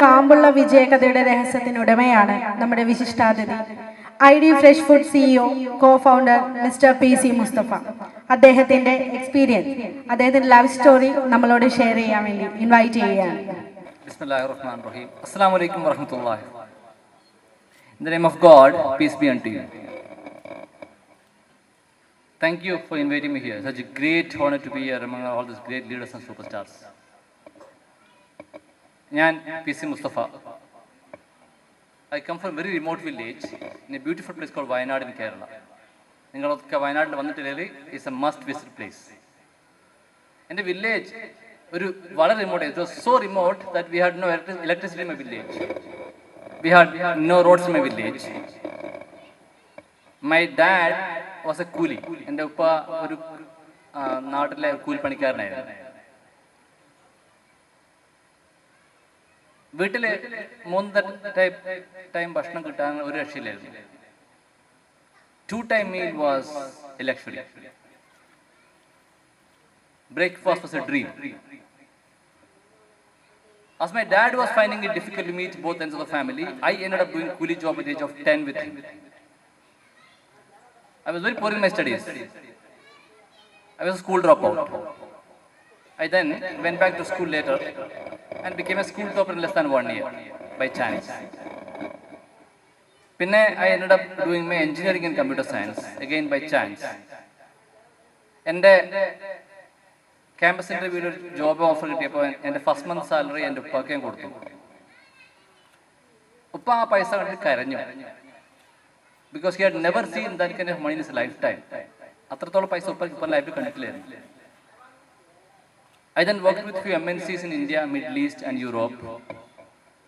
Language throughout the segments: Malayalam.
കാമ്പുള്ള വിജയകഥയുടെ രഹസ്യത്തിനുടമയാണ് നമ്മുടെ വിശിഷ്ടാതിഥി ID fresh food CEO co-founder mister PC Mustafa. അദ്ദേഹത്തിന്റെ എക്സ്പീരിയൻസ്, അദ്ദേഹത്തിന്റെ ലൈഫ് സ്റ്റോറി നമ്മളോട് ഷെയർ ചെയ്യാൻ വേണ്ടി ഇൻവൈറ്റ് ചെയ്യുകയാണ്. Bismillahirrahmanirrahim. Assalamu alaikum warahmatullahi. In the name of God, peace be unto you. Thank you for inviting me here. Such a great honor to be here among all these great leaders and superstars. ഞാൻ PC Mustafa. I come from a very remote village in a beautiful place called Wayanad in Kerala. നിങ്ങളൊക്കെ വയനാട്ടിൽ വന്നിട്ടില്ലെങ്കിൽ it's a must visit place. എൻ്റെ വില്ലേജ് ഒരു വളരെ remote. It was so remote that we had no electricity in my village. We had no roads in my village. My dad was a coolie. എൻ്റെ ഉപ്പ ഒരു നാട്ടിലെ കൂലിപ്പണിക്കാരനായിരുന്നു. വീട്ടിൽ 3 ടൈം ഭക്ഷണം കിട്ടാൻ ഒരു രക്ഷയില്ലായിരുന്നു. 2 time meal was a luxury. Breakfast was a dream. As my dad was finding it difficult to meet both ends of the family, I ended up doing coolie job at the age of 10 with him. I was very poor in my studies. I was a school dropout. I then went back to school later and became a school topper in less than 1 year by chance. Pinne, I ended up doing my engineering in computer science again by chance. എൻ്റെ ക്യാമ്പസ് ഇൻ്റർവ്യൂവിൽ ഒരു ജോബ് ഓഫർ കിട്ടിയപ്പോൾ എൻ്റെ ഫസ്റ്റ് മന്ത് സാലറി എൻ്റെ ഉപ്പാക്ക് ഞാൻ കൊടുത്തു. ഉപ്പ ആ പൈസ കണ്ടിട്ട് കരഞ്ഞു. Because he had never seen that kind of money in his lifetime. അത്രത്തോളം പൈസ ഉപ്പ ഇപ്പം ലൈഫിൽ കണ്ടിട്ടില്ലായിരുന്നു. I then worked with few MNCs in India, Middle East and Europe.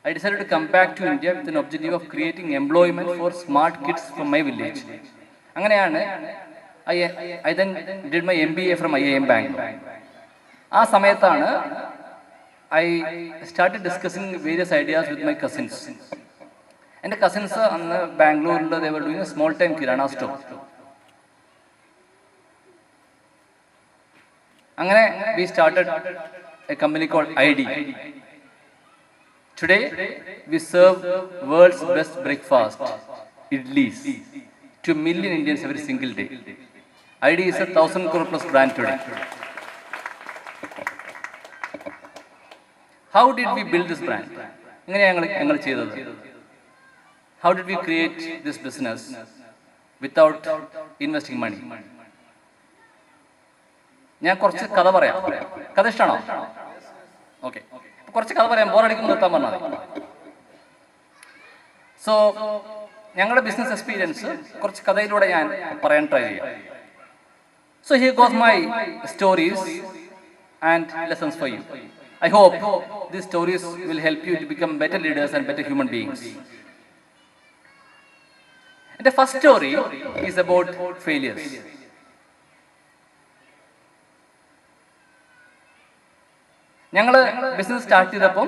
I decided to come back to India with an objective of creating employment for smart kids from my village. അങ്ങനെയാണ് I then did my MBA from IIM Bangalore. ആ സമയത്താണ് I started discussing various ideas with my cousins. എൻ്റെ കസിൻസ് അന്ന് ബാംഗ്ലൂരിൽ they were doing a small time kirana store. അങ്ങനെ we started a company called ID. Today we serve world's best breakfast, idlis, to a million Indians every single day. ID is a 1,000 crore plus brand today. How did we build this brand? എങ്ങനെയാണ് ചെയ്തത്? How did we create this business without investing money? ഞാൻ കുറച്ച് കഥ പറയാം. കഥ ഇഷ്ടമാണോ? ഓക്കെ, കുറച്ച് കഥ പറയാം. ബോറടിക്കും നിർത്താൻ പറഞ്ഞാൽ മതി. സോ ഞങ്ങളുടെ ബിസിനസ് എക്സ്പീരിയൻസ് കുറച്ച് കഥയിലൂടെ ഞാൻ പറയാൻ ട്രൈ ചെയ്യാം. So here goes my stories and lessons for you. I hope these stories will help you to become better leaders and better human beings. എൻ്റെ first story is about failures. ഞങ്ങൾ ബിസിനസ് സ്റ്റാർട്ട് ചെയ്തപ്പോൾ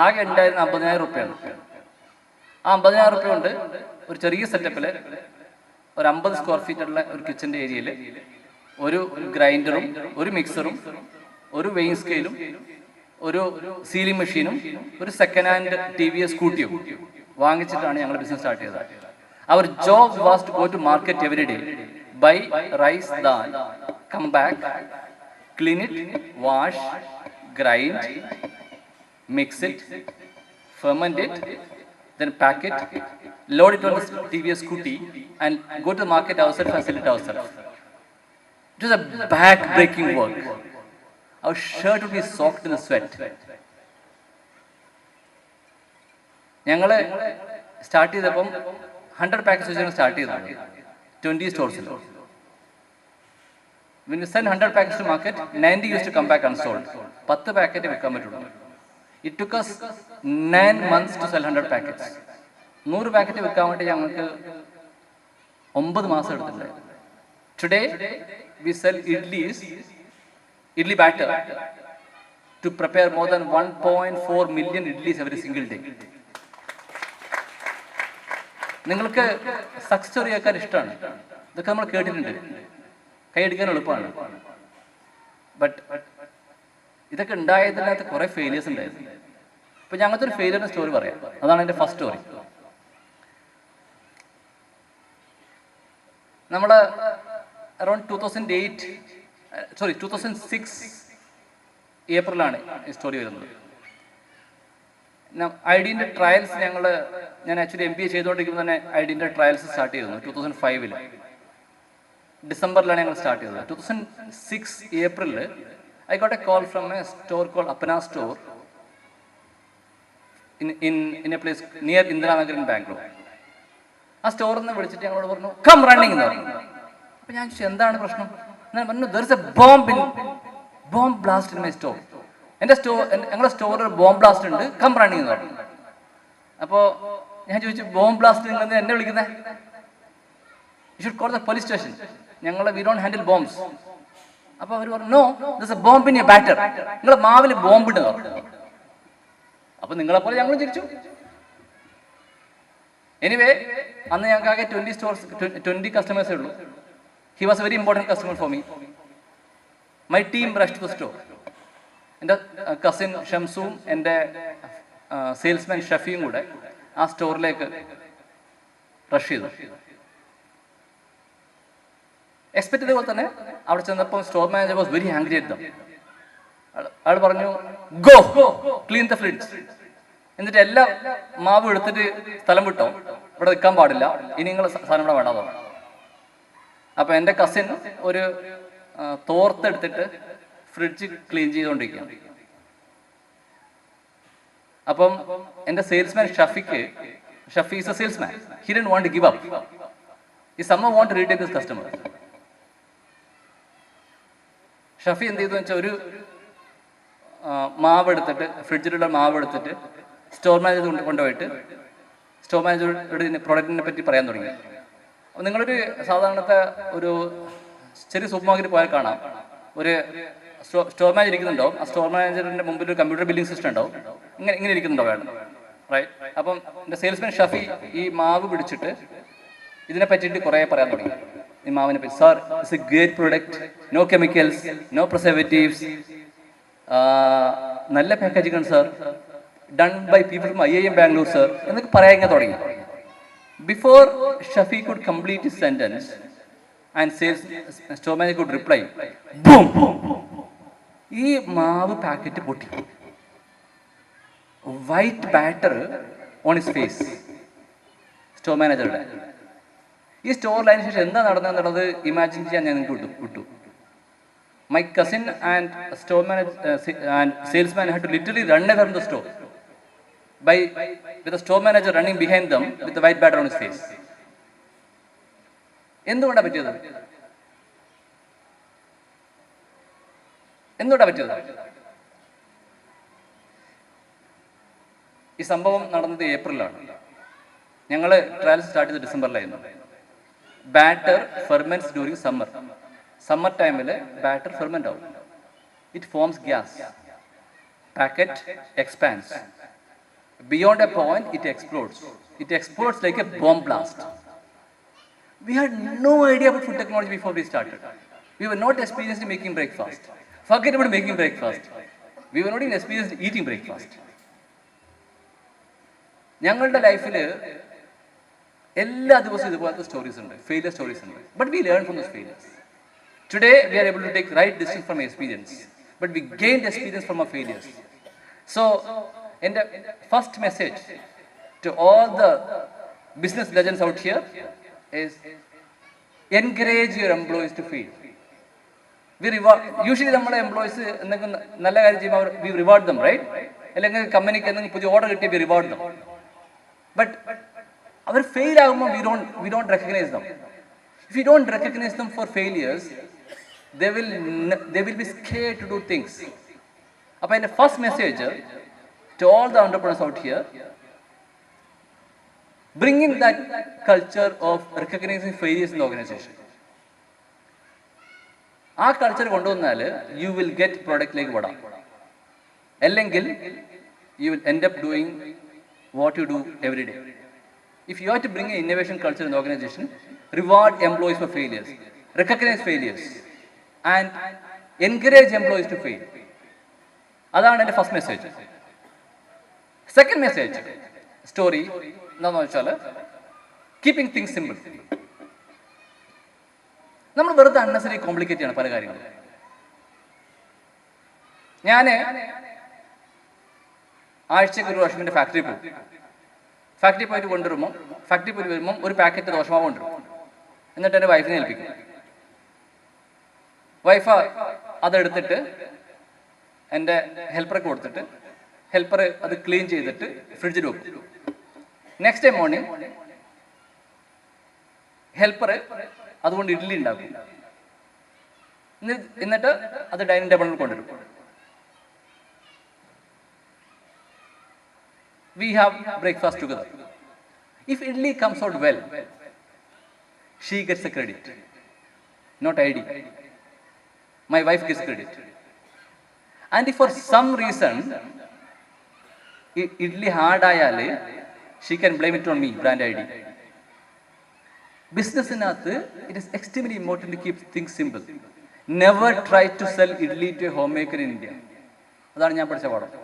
ആകെ ഉണ്ടായിരുന്ന 50,000 റുപ്യാണ്. ആ 50,000 റുപ്യ കൊണ്ട് ഒരു ചെറിയ സെറ്റപ്പിൽ ഒരു 50 സ്ക്വയർ ഫീറ്റ് ഉള്ള ഒരു കിച്ചൻ്റെ ഏരിയയിൽ ഒരു ഗ്രൈൻഡറും ഒരു മിക്സറും ഒരു വെയിങ് സ്കെയിലും ഒരു സീലിംഗ് മെഷീനും ഒരു സെക്കൻഡ് ഹാൻഡ് TVS സ്കൂട്ടിയും വാങ്ങിച്ചിട്ടാണ് ഞങ്ങൾ ബിസിനസ് സ്റ്റാർട്ട് ചെയ്തത്. അവർ job was to go to market every day, buy rice, dal, come back, clean it, wash, grind, mix it, ferment it, then pack it, load it on the TVS scooty and go to the market ourselves and sell it ourselves. It was a back-breaking work. Our shirt would be soaked in the sweat. ഞങ്ങൾ സ്റ്റാർട്ട് ചെയ്തപ്പം 100 പാക്കറ്റ്സ് വെച്ചാണ് സ്റ്റാർട്ട് ചെയ്തത്. 20 സ്റ്റോർസിൽ. When we send 100 packets to market, 90 used to come back unsold. 10 packets വിൽക്കാൻ പറ്റുള്ളൂ. It took us 9 months to sell 100 packets. 100 packet വിൽക്കാൻ വേണ്ടി ഞങ്ങൾക്ക് 9 മാസം എടുത്തിട്ടുണ്ടായിരുന്നു. Today, we sell idli batter to prepare more than 1.4 million idlis every single day. നിങ്ങൾക്ക് സക്സസ് സ്റ്റോറി കേൾക്കാൻ ഇഷ്ടമാണ്. ഇതൊക്കെ നമ്മൾ കേട്ടിട്ടുണ്ട്. കൈയടിക്കാൻ എളുപ്പമാണ്. ബട്ട് ഇതൊക്കെ ഉണ്ടായതിനകത്ത് കുറേ ഫെയിലിയേഴ്സ് ഉണ്ടായിരുന്നു. അപ്പോൾ ഞങ്ങൾക്ക് ഒരു ഫെയിലിയറിൻ്റെ സ്റ്റോറി പറയാം. അതാണ് എൻ്റെ ഫസ്റ്റ് സ്റ്റോറി. നമ്മൾ അറൗണ്ട് 2006 ഏപ്രിലാണ് ഈ സ്റ്റോറി വരുന്നത്. ഐഡിൻ്റെ ട്രയൽസ് ഞാൻ ആക്ച്വലി MBA ചെയ്തുകൊണ്ടിരിക്കുമ്പോൾ തന്നെ ഐഡിൻ്റെ ട്രയൽസ് സ്റ്റാർട്ട് ചെയ്തിരുന്നു. 2005 ഡിസംബറിലാണ് ഞങ്ങൾ സ്റ്റാർട്ട് ചെയ്തത്. 2006 ഏപ്രിലിൽ I got a call from a store call Apna store in a place near Indiranagar in Bangalore. ആ സ്റ്റോറിൽ നിന്ന് വിളിച്ചിട്ട് ഞങ്ങളോട് പറഞ്ഞു കം റണ്ണിങ് എന്ന് പറഞ്ഞു. അപ്പോൾ ഞാൻ ചോദിച്ചു എന്താണ് പ്രശ്നം? ഞാൻ പറഞ്ഞു there is A bomb blast in my store. ഞങ്ങളുടെ സ്റ്റോറിൽ ബോംബ് ബ്ലാസ്റ്റ് ഉണ്ട്, കം റണ്ണിങ് എന്ന് പറഞ്ഞു. അപ്പോൾ ഞാൻ ചോദിച്ചു ബോംബ് ബ്ലാസ്റ്റ് നിങ്ങൾ എന്നെ വിളിക്കുന്നത്? You should call the police station, we don't handle bombs. അപ്പോൾ അവർ പറഞ്ഞു no this a bomb in a batter, നിങ്ങളുടെ മാവിൽ ബോംബ് ഉണ്ട് പറഞ്ഞു. അപ്പോൾ നിങ്ങളെപ്പോലെ ഞങ്ങളും ചിരിച്ചു. എനിവേ അന്ന് ഞങ്ങൾക്ക് ആകെ 20 കസ്റ്റമേഴ്സേ ഉള്ളൂ. He was a very important customer for me. My team rushed to store. എൻ്റെ കസിൻ ഷംസുവും എൻ്റെ സെയിൽസ്മാൻ ഷഫിയും കൂടെ ആ സ്റ്റോറിലേക്ക് റഷ് ചെയ്തു. എക്സ്പെക്ട് ചെയ്തപോലെ തന്നെ അവിടെ ചെന്നപ്പോൾ store manager was very angry at dum. അയാൾ പറഞ്ഞു ഗോ ക്ലീൻ ദ ഫ്രിഡ്ജ്. എന്നിട്ട് എല്ലാ മാവ് എടുത്തിട്ട് സ്ഥലം വിട്ടോ, ഇവിടെ നിൽക്കാൻ പാടില്ല, ഇനി നിങ്ങൾ സാധനം ഇവിടെ വേണ്ടാതോ. അപ്പം എൻ്റെ കസിൻ ഒരു തോർത്തെടുത്തിട്ട് ഫ്രിഡ്ജ് ക്ലീൻ ചെയ്തുകൊണ്ടിരിക്കുകയാണ്. അപ്പം എൻ്റെ salesman Shafi is a salesman. He didn't want to give up. ഈ summer want to retain this customer. Shafi എന്ത് ചെയ്തു വെച്ചാൽ ഒരു മാവ് എടുത്തിട്ട് ഫ്രിഡ്ജിലുള്ള മാവ് എടുത്തിട്ട് സ്റ്റോർ മാനേജർ കൊണ്ടുപോയിട്ട് സ്റ്റോർ മാനേജറുടെ പ്രോഡക്റ്റിനെ പറ്റി പറയാൻ തുടങ്ങി. അപ്പോൾ നിങ്ങളൊരു സാധാരണത്തെ ഒരു ചെറിയ സൂപ്പർ മാർക്കറ്റിൽ പോയാൽ കാണാം, ഒരു സ്റ്റോർ മാനേജർ ഇരിക്കുന്നുണ്ടോ, ആ സ്റ്റോർ മാനേജറിന്റെ മുമ്പിൽ ഒരു കമ്പ്യൂട്ടർ ബില്ലിംഗ് സിസ്റ്റം ഉണ്ടാവും, ഇങ്ങനെ ഇരിക്കുന്നുണ്ടോ വേണം, റൈറ്റ്? അപ്പം എൻ്റെ സെയിൽസ്മാൻ ഷഫി ഈ മാവ് പിടിച്ചിട്ട് ഇതിനെ പറ്റിയിട്ട് കുറേ പറയാൻ തുടങ്ങി. ഈ മാവിനെ പറ്റി, sir it's a great product, no chemicals, no preservatives, നല്ല പാക്കേജിംഗ് ആണ് sir, done by people from IIM Bangalore sir എന്നൊക്കെ പറയാൻ തുടങ്ങി. Before Shafi could complete his sentence and sales store manager could reply, boom, ഈ മാവ് പാക്കറ്റ് പൊട്ടി. White batter on his face store മാനേജറുടെ. ഈ സ്റ്റോറിലതിന് ശേഷം എന്താ നടന്നതെന്നുള്ളത് ഇമാജിൻ ചെയ്യാൻ ഞാൻ നിങ്ങൾക്ക് വിട്ടു. My cousin and store manager and salesman had to literally run away from the store with the store manager running behind them with the white batter on his face. എന്തുകൊണ്ടാണ് പറ്റിയത്? ഈ സംഭവം നടന്നത് ഏപ്രിലാണ്. ഞങ്ങൾ ട്രയൽസ് സ്റ്റാർട്ട് ചെയ്ത് ഡിസംബറിലായിരുന്നു. ബാറ്റർ ഫെർമെന്റ്സ് ഡ്യൂറിങ് സമ്മർ ടൈമിൽ ബാറ്റർ ഫെർമെന്റ് ആവും. It forms gas, packet expanse, beyond A point it explodes like A bomb blast. We had no idea about food technology before we started. We were not experienced in making breakfast. Forget about making breakfast. We were not even experienced in eating breakfast. ഞങ്ങളുടെ ലൈഫിൽ എല്ലാ ദിവസവും ഇതുപോലത്തെ സ്റ്റോറീസ് ഉണ്ട്, ഫെയിലിയർ സ്റ്റോറീസ് ഉണ്ട്. But we learn from those failures. Today we are able to take right decisions from experience, but we gained experience from our failures. So, in the first message to all the business legends out here is encourage your employees to fail. Usually നമ്മുടെ എംപ്ലോയീസ് എന്തെങ്കിലും നല്ല കാര്യം ചെയ്യുമ്പോൾ we reward them, right? അല്ലെങ്കിൽ കമ്പനിക്ക് എന്തെങ്കിലും പുതിയ ഓർഡർ കിട്ടിയ we reward them. But അവർ ഫെയിൽ ആകുമ്പോൾ we don't recognize them. If you don't recognize them for failures, they will be scared to do things. Appo in the first message to all the entrepreneurs out here, bring in that culture of recognizing failures in the organization. ആ കൾച്ചർ കൊണ്ടുവന്നാൽ you will get product like vada. അല്ലെങ്കിൽ you will end up doing what you do every day. If you have to bring an innovation culture in the organization, reward employees for failures, recognize failures, and encourage employees to fail. അതാണ് എൻ്റെ first message. Second message story എന്താണെന്ന് വെച്ചാൽ കീപ്പിംഗ് തിങ്സ് സിമ്പിൾ. നമ്മൾ വെറുതെ അൺനെസറി കോംപ്ലിക്കേറ്റ് ചെയ്യണം പല കാര്യങ്ങളും. ഞാൻ ആഴ്ചക്ക് ഒരു പ്രാവശ്യം എൻ്റെ ഫാക്ടറി പോകും. ഫാക്ടറി പോയിട്ട് കൊണ്ടുവരുമ്പോൾ ഫാക്ടറി പോയി വരുമ്പം ഒരു പാക്കറ്റ് ദോശമാവ് കൊണ്ടുവരും. എന്നിട്ട് എൻ്റെ വൈഫിനെ ഏൽപ്പിക്കും. വൈഫ് അതെടുത്തിട്ട് എൻ്റെ ഹെൽപ്പർക്ക് കൊടുത്തിട്ട് ഹെൽപ്പർ അത് ക്ലീൻ ചെയ്തിട്ട് ഫ്രിഡ്ജിൽ വെക്കും. നെക്സ്റ്റ് ഡേ മോർണിംഗ് ഹെൽപ്പർ അതുകൊണ്ട് ഇഡ്ഡലി ഉണ്ടാക്കും. എന്നിട്ട് അത് ഡൈനിങ് ടേബിളിൽ കൊണ്ടുവരും. We have breakfast together. If idli comes out well, she gets the credit, not ID. My wife gets credit. And if for some reason idli hard ayale, she can blame it on me, brand ID. Business in it is extremely important to keep things simple. Never try to sell idli to a homemaker in India. അതാണ് ഞാൻ പഠിച്ച പാഠം.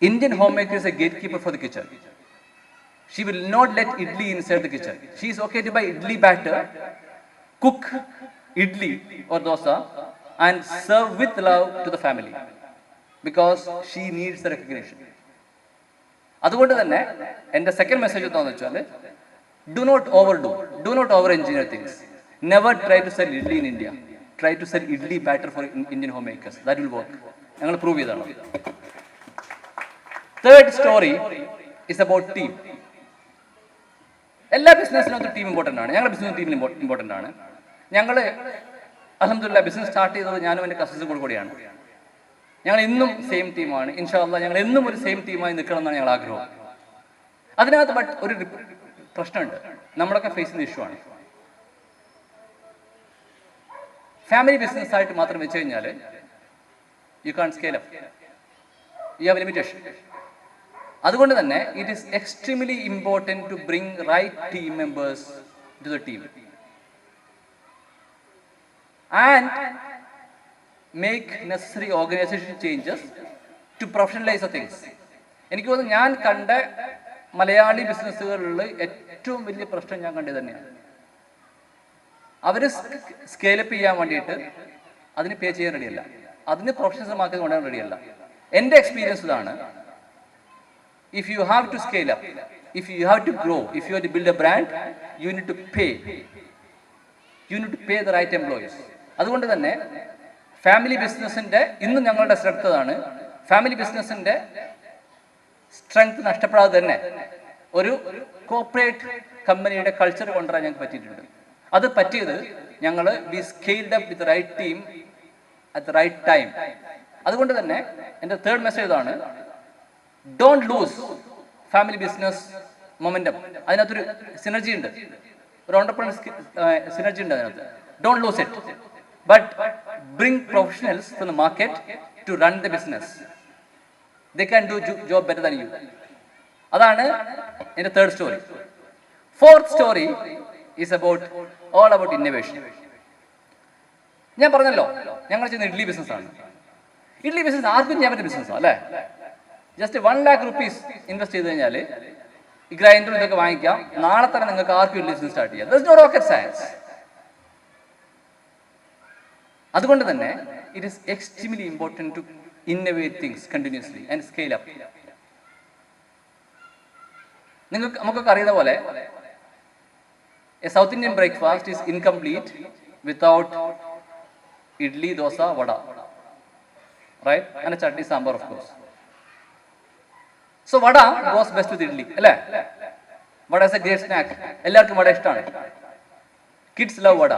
Indian homemaker is a gatekeeper for the kitchen. She will not let idli inside the kitchen. She is okay to buy idli batter, cook idli or dosa and serve with love to the family because she needs the recognition. അതുകൊണ്ട് തന്നെ എൻ്റെ സെക്കൻഡ് മെസ്സേജ് എന്താണെന്ന് വെച്ചാൽ do not overdo, do not over engineer things. Never try to sell idli in India. Try to sell idli batter for Indian homemakers. That will work. ഞങ്ങൾ പ്രൂവ് ചെയ്താണ്. Third story is about team. എല്ലാ ബിസിനസ്സിനകത്തും ടീം ഇമ്പോർട്ടൻ്റ് ആണ്. ഞങ്ങളുടെ ബിസിനസ് ടീമിൽ ഇമ്പോർട്ടൻ്റ് ആണ്. ഞങ്ങൾ അൽഹംദുലില്ലാ ബിസിനസ് സ്റ്റാർട്ട് ചെയ്തത് ഞാനും എൻ്റെ കസിൻസും കൂടിയാണ്. ഞങ്ങൾ ഇന്നും സെയിം ടീമാണ്. ഇൻഷാ അല്ലാഹ് ഞങ്ങൾ എന്നും ഒരു സെയിം ടീമായി നിൽക്കണം എന്നാണ് ഞങ്ങൾ ആഗ്രഹം. അതിനകത്ത് ബട്ട് ഒരു പ്രശ്നമുണ്ട്. നമ്മളൊക്കെ ഫേസ് ചെയ്യുന്ന ഇഷ്യൂ ആണ്. ഫാമിലി ബിസിനസ് ആയിട്ട് മാത്രം വെച്ച് കഴിഞ്ഞാൽ you can scale up. You have limitation. അതുകൊണ്ട് തന്നെ it is extremely important to bring right team members to the team and make necessary organisation changes to professionalise the things. എനിക്ക് തോന്നുന്നു ഞാൻ കണ്ട മലയാളി ബിസിനസ്സുകളിൽ ഏറ്റവും വലിയ പ്രശ്നം ഞാൻ കണ്ടത് തന്നെയാണ്. അവർ സ്കെയിലപ്പ് ചെയ്യാൻ വേണ്ടിയിട്ട് അതിന് പേ ചെയ്യാൻ റെഡിയല്ല, അതിന് പ്രൊഫഷണൽമാക്കി കൊണ്ടുവരാൻ റെഡിയല്ല. എൻ്റെ എക്സ്പീരിയൻസ് ഇതാണ്. If you have to scale up, if you have to grow, if you have to build a brand, you need to pay. You need to pay the right employees. അതുകൊണ്ട് തന്നെ ഫാമിലി ബിസിനസ്സിൻ്റെ ഇന്നും ഞങ്ങളുടെ ശ്രദ്ധതാണ്. ഫാമിലി ബിസിനസ്സിൻ്റെ സ്ട്രെങ്ത് നഷ്ടപ്പെടാതെ തന്നെ ഒരു കോർപ്പറേറ്റ് കമ്പനിയുടെ കൾച്ചർ കൊണ്ടുവരാൻ ഞങ്ങൾക്ക് പറ്റിയിട്ടുണ്ട്. അത് പറ്റിയത് ഞങ്ങൾ we scaled up with right team at the right time. അതുകൊണ്ട് തന്നെ എൻ്റെ തേർഡ് മെസ്സേജ് ഇതാണ്. Don't lose family business momentum. അതിനകത്തൊരു സിനർജി ഉണ്ട്, ഒരു ഓണ്ടർപ്രണർ സിനർജി ഉണ്ട് അതിനകത്ത്. Don't lose it but bring professionals to the market to run the business. They can do job better than you. അതാണ് എൻ്റെ third story. Fourth story is about all about innovation. ഞാൻ പറഞ്ഞല്ലോ ഞങ്ങൾ ചെയ്യുന്ന ഇഡ്ലി ബിസിനസ്സാണ്. ഇഡ്ലി ബിസിനസ് ആർക്കും ചെയ്യാൻ പറ്റുന്ന ബിസിനസ്സാണ് അല്ലേ? ജസ്റ്റ് 1 lakh rupees ഇൻവെസ്റ്റ് ചെയ്ത് കഴിഞ്ഞാൽ ഈ ഗ്രൈൻഡർ ഇതൊക്കെ വാങ്ങിക്കാം. നാളെ തന്നെ നിങ്ങൾക്ക് ആർക്കും ഇഡ്ലി ബിസിനസ് സ്റ്റാർട്ട് ചെയ്യാം. There is no rocket science. അതുകൊണ്ട് തന്നെ it is extremely important to innovate things continuously and scale up. നമുക്കൊക്കെ അറിയുന്ന പോലെ a South Indian breakfast is incomplete without idli, dosa, vada, right, and chutney, sambar of course. So vada goes best with idli, അല്ലേ? Vada is a great snack. എല്ലാവർക്കും വട ഇഷ്ടമാണ്. Kids love vada.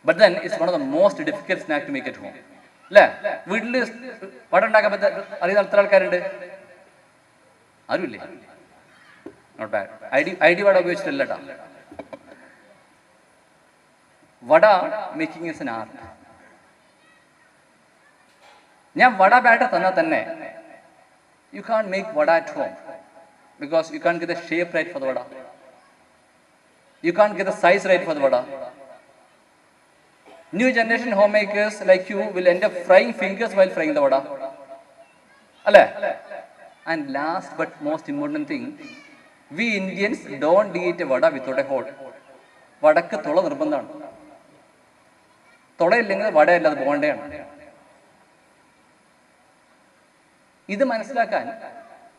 But then it's one of the most difficult snack to make at home. അല്ലേ? വീട്ടിൽ വട ഉണ്ടാക്കാൻ അറിയുന്ന എത്ര ആൾക്കാരുണ്ട്? ആരുമില്ലേ? Not bad. ID വട ഉപയോഗിച്ചിട്ടില്ല കേട്ടോ. വട മേക്കിംഗ് is an art. ഞാൻ വട ബാറ്റർ തന്നാൽ തന്നെ you can't make vada at home because you can't get the shape right for the vada. You can't get the size right for the vada. New generation homemakers like you will end up frying fingers while frying the vada. അല്ലേ? And last but most important thing, we Indians don't eat vada without a hole. വടക്ക് തുള നിർബന്ധമാണ്. തുളയില്ലെങ്കിൽ വടയല്ല, അത് ബോണ്ടയാണ്. ഇത് മനസ്സിലാക്കാൻ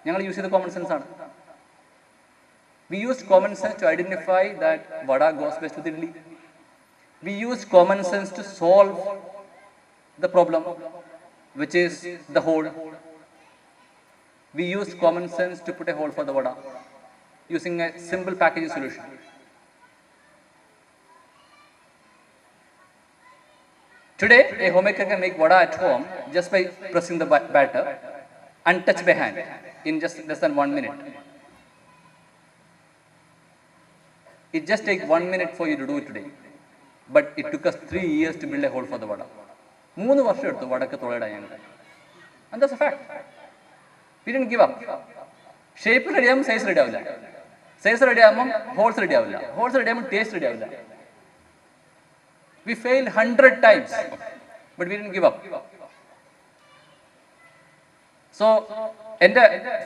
ഞങ്ങൾ യൂസ് ചെയ്ത കോമൺ സെൻസ് ആണ്. We used common sense to identify that vada goes best with idli. We used common sense to solve the problem, which is the hole. We used common sense to put a hole for the vada using a simple packaging solution. Today, a homemaker can make vada at home just by pressing the batter, untouched by hand, in just less than 1 minute. It just takes 1 minute for you to do it today. But it took us 3 years to build a hole for the vada. 3 വർഷം എടുത്തു വടക്ക് തുളയിടാൻ ഞങ്ങൾ. And that's a fact. We didn't give up. Shape ready ആകുമ്പോൾ സൈസ് റെഡി ആവില്ല, സൈസ് റെഡി ആകുമ്പോൾ ഹോൾസ് റെഡി ആവില്ല, ഹോൾസ് റെഡി ആകുമ്പോൾ ടേസ്റ്റ് റെഡി ആവില്ല. We failed 100 times, but we didn't give up. So, എൻ്റെ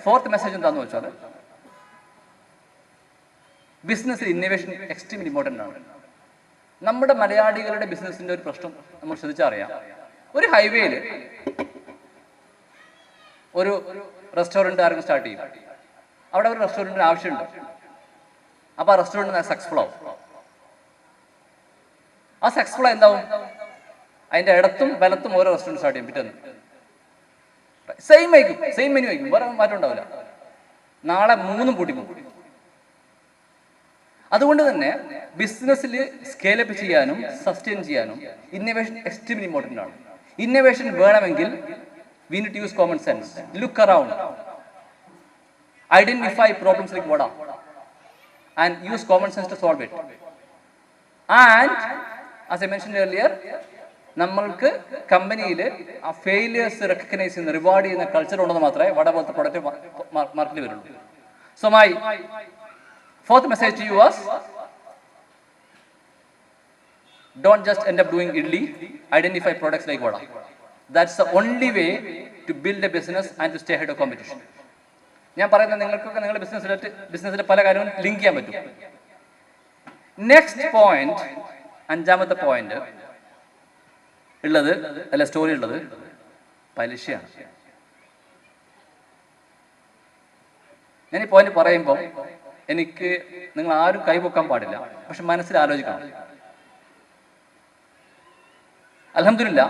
4th മെസ്സേജ് എന്താണെന്ന് വെച്ചാൽ, ബിസിനസ്സിൽ ഇന്നോവേഷൻ എക്സ്ട്രീംലി ഇമ്പോർട്ടൻ്റ് ആണ്. നമ്മുടെ മലയാളികളുടെ ബിസിനസ്സിൻ്റെ ഒരു പ്രശ്നം നമ്മൾ ശ്രദ്ധിച്ചറിയാം. ഒരു ഹൈവേയിൽ ഒരു റെസ്റ്റോറൻറ്റ് ആരെങ്കിലും സ്റ്റാർട്ട് ചെയ്യും. അവിടെ ഒരു റെസ്റ്റോറൻറ്റിന് ആവശ്യമുണ്ട്. അപ്പോൾ ആ റെസ്റ്റോറൻറ്റ് സക്സസ്ഫുൾ ആവും. ആ സക്സസ്ഫുൾ എന്താവും? അതിൻ്റെ ഇടത്തും വലത്തും ഓരോ റെസ്റ്റോറൻറ്റ് സ്റ്റാർട്ട് ചെയ്യും. പിറ്റേന്ന് സെയിം ആയിരിക്കും, സെയിം മെനു ആയിരിക്കും, വേറെ മാറ്റം ഉണ്ടാവില്ല. നാളെ 3 പൂട്ടിപ്പോകും. അതുകൊണ്ട് തന്നെ ബിസിനസ്സിൽ സ്കെയിലപ്പ് ചെയ്യാനും സസ്റ്റെയിൻ ചെയ്യാനും ഇന്നോവേഷൻ എക്സ്ട്രീംലി ഇമ്പോർട്ടൻ്റ് ആണ്. ഇന്നോവേഷൻ വേണമെങ്കിൽ we need to use common sense, look around, identify problems like vada and use common sense to solve it. And as I mentioned earlier, നമ്മൾക്ക് കമ്പനിയിൽ ആ ഫെയിലിയേഴ്സ് റെക്കഗ്നൈസ് ചെയ്യുന്ന റിവാർഡ് ചെയ്യുന്ന കൾച്ചർ ഉണ്ടെന്ന് മാത്രമേ വട പോലത്തെ പ്രൊഡക്റ്റ് മാർക്കറ്റിൽ വരുള്ളൂ. So my 4th message to you was, don't just end up doing idli, identify products like vada. That's the only way to build a business and to stay ahead of competition. ഞാൻ പറയുന്നത് നിങ്ങൾക്കൊക്കെ നിങ്ങളുടെ ബിസിനസ്സിലെ പല കാര്യങ്ങളും ലിങ്ക് ചെയ്യാൻ പറ്റും. നെക്സ്റ്റ് പോയിന്റ്, 5ാമത്തെ പോയിന്റ് ഉള്ളത്, അല്ല സ്റ്റോറി ഉള്ളത് പലിശയാണ്. ഞാൻ ഈ പോയിന്റ് പറയുമ്പോൾ എനിക്ക് നിങ്ങൾ ആരും കൈപൊക്കാൻ പാടില്ല, പക്ഷെ മനസ്സിൽ ആലോചിക്കണം. അൽഹംദുലില്ലാ,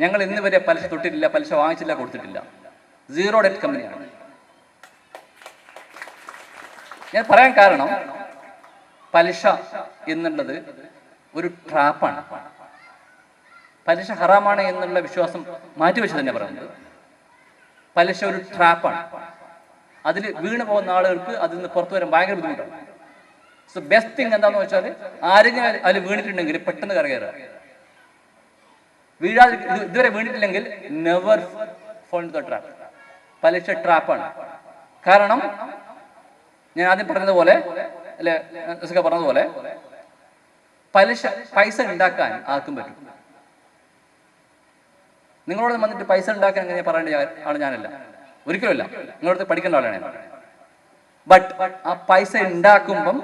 ഞങ്ങൾ ഇന്ന് വരെ പലിശ തൊട്ടിട്ടില്ല, പലിശ വാങ്ങിച്ചില്ല, കൊടുത്തിട്ടില്ല. 0 ഡെറ്റ് കമ്പനിയാണ്. ഞാൻ പറയാൻ കാരണം, പലിശ എന്നുള്ളത് ഒരു ട്രാപ്പാണ്. പലിശ ഹറാമാണ് എന്നുള്ള വിശ്വാസം മാറ്റിവെച്ച് തന്നെ പറയുന്നത്. പലിശ ഒരു ട്രാപ്പാണ്. അതിൽ വീണ് പോകുന്ന ആളുകൾക്ക് അതിൽ നിന്ന് പുറത്തു വരാൻ ഭയങ്കര ബുദ്ധിമുട്ടാണ്. സോ ബെസ്റ്റ് തിങ് എന്താണെന്ന് വെച്ചാൽ, ആരെങ്കിലും അതിൽ വീണിട്ടുണ്ടെങ്കിൽ പെട്ടെന്ന് കരകയറുക. വീഴാതെ ഇതുവരെ വീണിട്ടില്ലെങ്കിൽ never fall in the trap. പലിശ ട്രാപ്പാണ്. കാരണം ഞാൻ ആദ്യം പറഞ്ഞതുപോലെ, അല്ലെ പറഞ്ഞതുപോലെ, പൈസ ഉണ്ടാക്കാൻ ആർക്കും പറ്റും. നിങ്ങളോട് വന്നിട്ട് പൈസ ഉണ്ടാക്കാൻ എങ്ങനെ പറയേണ്ട ആൾ ഞാനല്ല, ഒരിക്കലുമല്ല. നിങ്ങളോട് പഠിക്കേണ്ട ആളാണ് ഞാൻ. ബട്ട് ആ പൈസ ഉണ്ടാക്കുമ്പം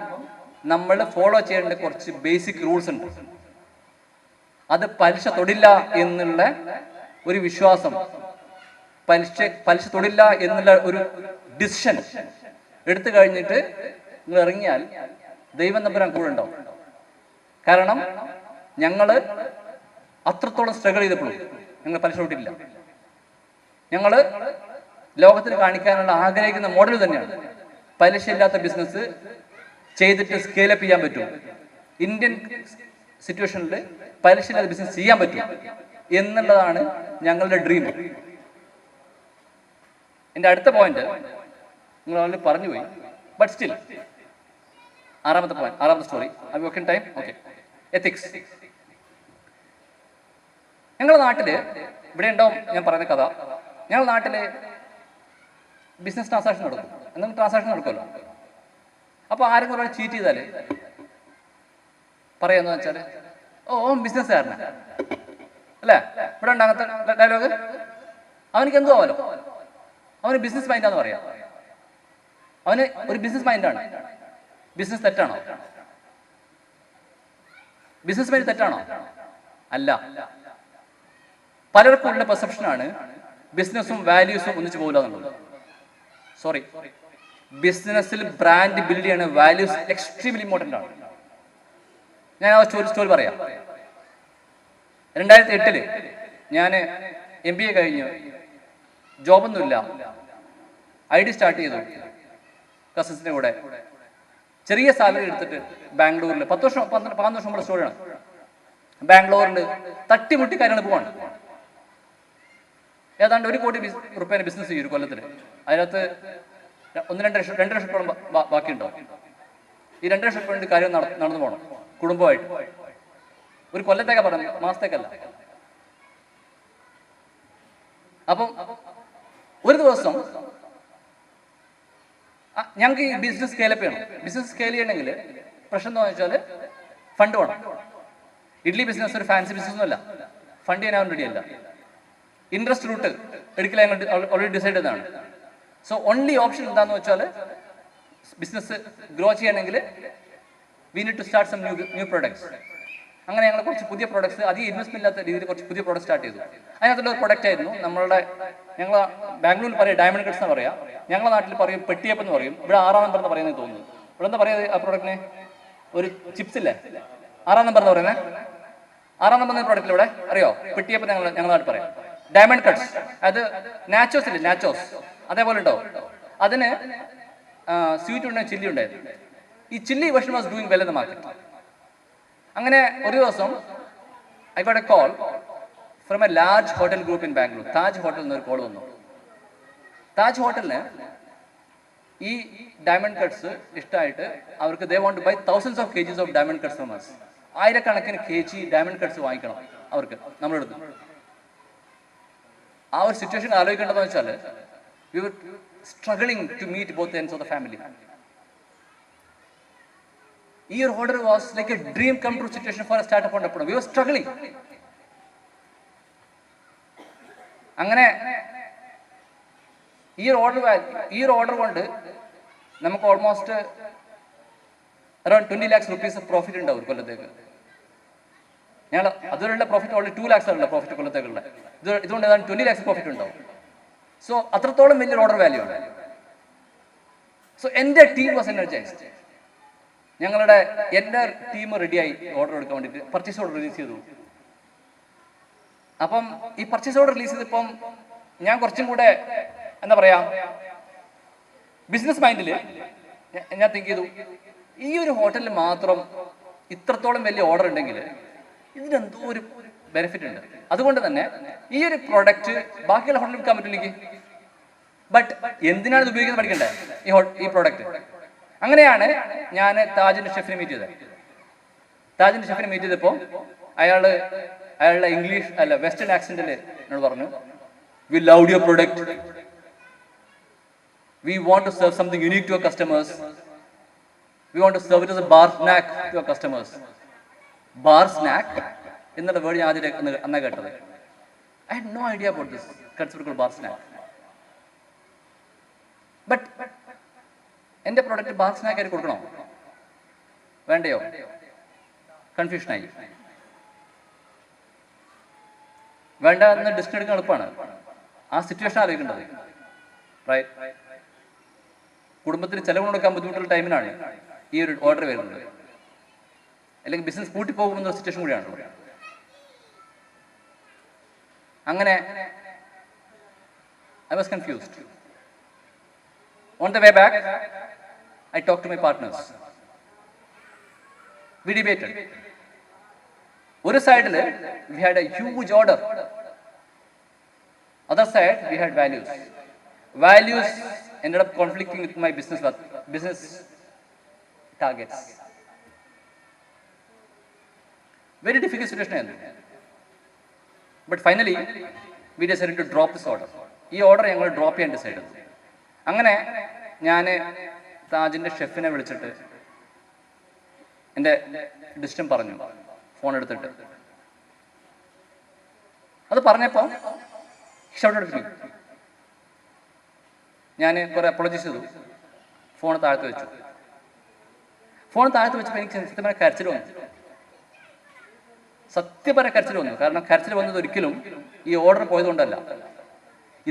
നമ്മൾ ഫോളോ ചെയ്യേണ്ട കുറച്ച് ബേസിക് റൂൾസ് ഉണ്ട്. അത് പലിശ തൊടില്ല എന്നുള്ള ഒരു വിശ്വാസം, പലിശ തൊടില്ല എന്നുള്ള ഒരു ഡിസിഷൻ എടുത്തു കഴിഞ്ഞിട്ട് നിങ്ങൾ ഇറങ്ങിയാൽ ദൈവം തമ്പുരാൻ കൂടെ ഉണ്ടാവും. കാരണം ഞങ്ങൾ അത്രത്തോളം സ്ട്രഗിൾ ചെയ്തപ്പോഴും ഞങ്ങൾ പലിശ തൊട്ടില്ല. ഞങ്ങൾ ലോകത്തിന് കാണിക്കാനുള്ള ആഗ്രഹിക്കുന്ന മോഡൽ തന്നെയാണ്. പലിശ ഇല്ലാത്ത ബിസിനസ് ചെയ്തിട്ട് സ്കെയിലപ്പ് ചെയ്യാൻ പറ്റും. ഇന്ത്യൻ സിറ്റുവേഷനിൽ പലിശ ഇല്ലാത്ത ബിസിനസ് ചെയ്യാൻ പറ്റും എന്നുള്ളതാണ് ഞങ്ങളുടെ ഡ്രീം. എൻ്റെ അടുത്ത പോയിന്റ് നിങ്ങൾ ഓൾറെഡി പറഞ്ഞു പോയി, ബട്ട് സ്റ്റിൽ 6ാമത്തെ പോയിന്റ്, 6ാമത്തെ story. I work in time. Okay, ethics. ഞങ്ങളുടെ നാട്ടില് ഇവിടെ ഉണ്ടാവും ഞാൻ പറയുന്ന കഥ. ഞങ്ങളുടെ നാട്ടില് ബിസിനസ് ട്രാൻസാക്ഷൻ നടക്കും, എന്തെങ്കിലും ട്രാൻസാക്ഷൻ നടക്കുമല്ലോ. അപ്പോൾ ആരെങ്കിലും ഒരാൾ ചീറ്റ് ചെയ്താൽ പറയാന്ന് വെച്ചാൽ, ഓ ബിസിനസ്സുകാരനാ അല്ലേ? ഇവിടെ ഉണ്ട് അങ്ങനത്തെ ഡയലോഗ്. അവനക്ക് എന്തോ ആവാലോ, അവന് ബിസിനസ് മൈൻഡാന്ന് പറയാം. അവന് ഒരു ബിസിനസ് മൈൻഡാണ്. ബിസിനസ് തെറ്റാണോ? ബിസിനസ് മൈൻഡ് തെറ്റാണോ? അല്ല. പലർക്കും ഉള്ള പെർസെപ്ഷനാണ് ബിസിനസ്സും വാല്യൂസും ഒന്നിച്ചു പോകില്ല എന്നുള്ളത്. സോറി, ബിസിനസ്സിൽ ബ്രാൻഡ് ബിൽഡ് ചെയ്യണ വാല്യൂസ് എക്സ്ട്രീംലി ഇമ്പോർട്ടൻ്റ് ആണ്. ഞാൻ ആ സ്റ്റോറി പറയാം. 2008 ഞാൻ MBA കഴിഞ്ഞു, ജോബൊന്നുമില്ല, ID സ്റ്റാർട്ട് ചെയ്തു കസിൻസിൻ്റെ കൂടെ. ചെറിയ സാലറി എടുത്തിട്ട് ബാംഗ്ലൂരിൽ 15 വർഷമുള്ള സ്റ്റോറിയാണ്. ബാംഗ്ലൂരിൽ തട്ടിമുട്ടി കാര്യങ്ങൾ പോവാണ്. ഏതാണ്ട് 1 കോടി റുപ്യേൻ്റെ ബിസിനസ് ചെയ്യും ഒരു കൊല്ലത്തിൽ. അതിനകത്ത് 2 ലക്ഷം രൂപ ബാക്കിയുണ്ടോ? ഈ 2 ലക്ഷം രൂപ കാര്യം നടന്നു പോകണം കുടുംബമായിട്ട്. ഒരു കൊല്ലത്തേക്കാ പറഞ്ഞു, മാസത്തേക്കല്ല. അപ്പം ഒരു ദിവസം ഞങ്ങൾക്ക് ഈ ബിസിനസ് സ്കെയിലപ്പ് ചെയ്യണം. ബിസിനസ് സ്കെയിൽ ചെയ്യണമെങ്കിൽ പ്രശ്നം എന്താണെന്ന് വെച്ചാൽ ഫണ്ട് വേണം. ഇഡ്ലി ബിസിനസ് ഒരു ഫാൻസി ബിസിനസ് ഒന്നുമല്ല, ഫണ്ട് ചെയ്യാൻ റെഡിയല്ല. ഇൻട്രസ്റ്റ് റൂട്ട് എടുക്കില്ല, ഞങ്ങൾ ഓൾറെഡി ഡിസൈഡ് ചെയ്തതാണ്. സോ ഓൺലി ഓപ്ഷൻ എന്താണെന്ന് വെച്ചാൽ ബിസിനസ് ഗ്രോ ചെയ്യണമെങ്കിൽ we need to start some new products. അങ്ങനെ ഞങ്ങൾ കുറച്ച് പുതിയ പ്രൊഡക്ട്സ്, അധികം ഇൻവെസ്റ്റ്മെന്റ് ഇല്ലാത്ത രീതിയിൽ കുറച്ച് പുതിയ പ്രൊഡക്റ്റ് സ്റ്റാർട്ട് ചെയ്തു. അതിനകത്തുള്ള ഒരു പ്രൊഡക്റ്റ് ആയിരുന്നു ഞങ്ങൾ ബാംഗ്ലൂരിൽ പറയും ഡയമണ്ട് കട്ട്സ് എന്ന് പറയാം, ഞങ്ങളുടെ നാട്ടിൽ പറയും പെട്ടിയപ്പ് എന്ന് പറയും, ഇവിടെ 6 നമ്പർ എന്ന് പറയുന്നത് തോന്നുന്നു. ഇവിടെ എന്താ പറയുക ആ പ്രൊഡക്റ്റിനെ? ഒരു ചിപ്സ് ഇല്ലേ, 6 നമ്പർ എന്ന് പറയുന്നത്. 6 നമ്പർ എന്ന പ്രൊഡക്റ്റിൽ ഇവിടെ അറിയോ? പെട്ടിയപ്പ് ഞങ്ങളുടെ നാട്ടിൽ പറയാം. ഡയമണ്ട് കട്ട്സ്, അത് നാച്ചോസ് ഇല്ലേ, നാച്ചോസ് അതേപോലെ ഉണ്ടോ. അതിന് സ്വീറ്റ് ഉണ്ടായ ചില്ലി ഉണ്ടായിരുന്നു. ഈ chilli version was doing well in the market. അങ്ങനെ ഒരു ദിവസം I got a call from A large hotel group in Bangalore. Taj ഹോട്ടലിൽ നിന്ന് ഒരു കോൾ വന്നു. താജ് ഹോട്ടലിന് ഈ ഡയമണ്ട് കട്ട്സ് ഇഷ്ടമായിട്ട് അവർക്ക് they want to buy thousands of kgs of diamond cuts from us. 1000കണക്കിന് kg ഡയമണ്ട് കട്ട്സ് വാങ്ങിക്കണം അവർക്ക് നമ്മുടെ അടുത്ത്. ആ ഒരു സിറ്റുവേഷൻ ആലോചിക്കേണ്ടതെന്ന് വെച്ചാൽ we were struggling to meet both ends of the family. Your order was like a dream come true situation for a startup entrepreneur. We were struggling. അങ്ങനെ ഈ ഓർഡർ കൊണ്ട് നമുക്ക് almost around 20 lakhs rupees profit ഉണ്ടാവും ഒരു കൊല്ലത്തേക്ക്. ഞങ്ങൾ അതുവരെയുള്ള പ്രോഫിറ്റ് ഓൾറെഡി 2 lakhs ആണല്ലോ പ്രോഫിറ്റ് കൊല്ലത്തേക്കുള്ള. ഇതുകൊണ്ട് ഏതാണ്ട് 20 lakhs പ്രോഫിറ്റ് ഉണ്ടാവും. സോ അത്രത്തോളം വലിയൊരു ഓർഡർ വാല്യൂ ആണ്. സോ എൻ്റെ ടീം വാസ് എനർജൈസ്ഡ്. എൻ്റെ ടീം റെഡിയായി ഓർഡർ എടുക്കാൻ വേണ്ടിയിട്ട് പർച്ചേസ് ഓർഡർ റിലീസ് ചെയ്തു. അപ്പം ഈ പർച്ചേസ് ഓർഡർ റിലീസ് ചെയ്തപ്പം ഞാൻ കുറച്ചും കൂടെ എന്താ പറയാ ബിസിനസ് മൈൻഡിൽ ഞാൻ തിങ്ക് ചെയ്തു, ഈ ഒരു ഹോട്ടലിൽ മാത്രം ഇത്രത്തോളം വലിയ ഓർഡർ ഉണ്ടെങ്കിൽ ഇതിനെന്തോ ഒരു ബെനിഫിറ്റ് ഉണ്ട്. അതുകൊണ്ട് തന്നെ ഈ ഒരു പ്രോഡക്റ്റ് ബാക്കിയുള്ള ഹോട്ടലിൽ വിൽക്കാൻ പറ്റില്ലെങ്കിൽ, ബട്ട് എന്തിനാണ് ഇത് ഉപയോഗിക്കുന്നത് പഠിക്കണ്ടേ ഈ പ്രോഡക്റ്റ്. അങ്ങനെയാണ് ഞാൻ താജിന്റെ ഷെഫിനെ മീറ്റ് ചെയ്തപ്പോൾ അയാളുടെ ഇംഗ്ലീഷ് അല്ല വെസ്റ്റേൺ ആക്സെന്റിൽ എന്നോട് പറഞ്ഞു, we love your product, we want to serve something unique to your customers, we want to serve it as a bar snack to your customers. Bar snack എന്നുള്ള വേർഡ് ഞാൻ ആദ്യം അന്നാ കേട്ടത്. I had no idea about this concept called bar snack. But എൻ്റെ പ്രോഡക്റ്റ് ബാർ സ്നാക്ക് ആയിട്ട് കൊടുക്കണോ വേണ്ടയോ? കൺഫ്യൂഷനായി. വേണ്ട എന്ന് ഡിസിഷൻ എടുക്കാൻ എളുപ്പമാണ്. ആ സിറ്റുവേഷൻ ആലോചിക്കേണ്ടത്. റൈറ്റ്. കുടുംബത്തിന് ചെലവ് കൊടുക്കാൻ ബുദ്ധിമുട്ടുള്ള ടൈമിനാണ് ഈ ഒരു ഓർഡർ വരുന്നത്. അല്ലെങ്കിൽ ബിസിനസ് പൂട്ടിപ്പോകുന്ന സിറ്റുവേഷൻ കൂടിയാണല്ലോ. അങ്ങനെ I was confused. On the way back, I talked to my partners. We debated. One side, we had a huge order. Other side, we had values. Values ended up conflicting with my business targets. Very difficult situation. But finally, we decided to drop this order. This order we will drop and decide. അങ്ങനെ ഞാൻ താജിൻ്റെ ഷെഫിനെ വിളിച്ചിട്ട് എൻ്റെ ഡിസിഷൻ പറഞ്ഞു, ഫോൺ എടുത്തിട്ട്. അത് പറഞ്ഞപ്പോൾ ഷൗട്ട് ഞാൻ കുറെ അപ്പോളജൈസ് ചെയ്തു. ഫോൺ താഴ്ത്ത് വെച്ചു. ഫോൺ താഴ്ത്ത് വെച്ചപ്പോൾ എനിക്ക് സത്യമായ കരച്ചിൽ വന്നു. സത്യപര കരച്ചിൽ വന്നു. കാരണം കരച്ചിൽ വന്നത് ഒരിക്കലും ഈ ഓർഡർ പോയതുകൊണ്ടല്ല.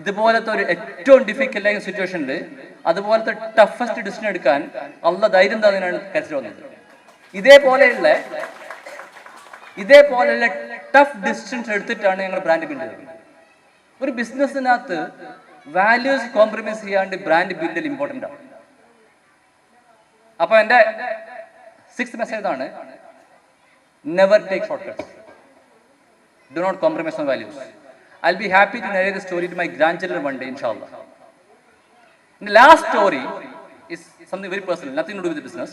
ഇതുപോലത്തെ ഒരു ഏറ്റവും ഡിഫിക്കൽട്ടായ സിറ്റുവേഷനിൽ അതുപോലത്തെ ടഫസ്റ്റ് ഡിസിഷൻ എടുക്കാൻ അള്ള ധൈര്യം തന്നതിനാണ് കരച്ചിൽ വന്നത്. ഇതേപോലെയുള്ള ടഫ് ഡിസിഷൻസ് എടുത്തിട്ടാണ് ഞങ്ങൾ ബ്രാൻഡ് ബിൽഡ് ചെയ്തത്. ഒരു ബിസിനസ്സിനകത്ത് വാല്യൂസ് കോംപ്രമൈസ് ചെയ്യാണ്ട് ബ്രാൻഡ് ബിൽഡിൽ ഇമ്പോർട്ടൻ്റ് ആണ്. അപ്പൊ എൻ്റെ 6th മെസ്സേജ് ഇതാണ്: never take short cuts, do not compromise on values. I'll be happy to narrate the story to my grandchildren one day, inshallah. The last story is something very personal, nothing to do with the business.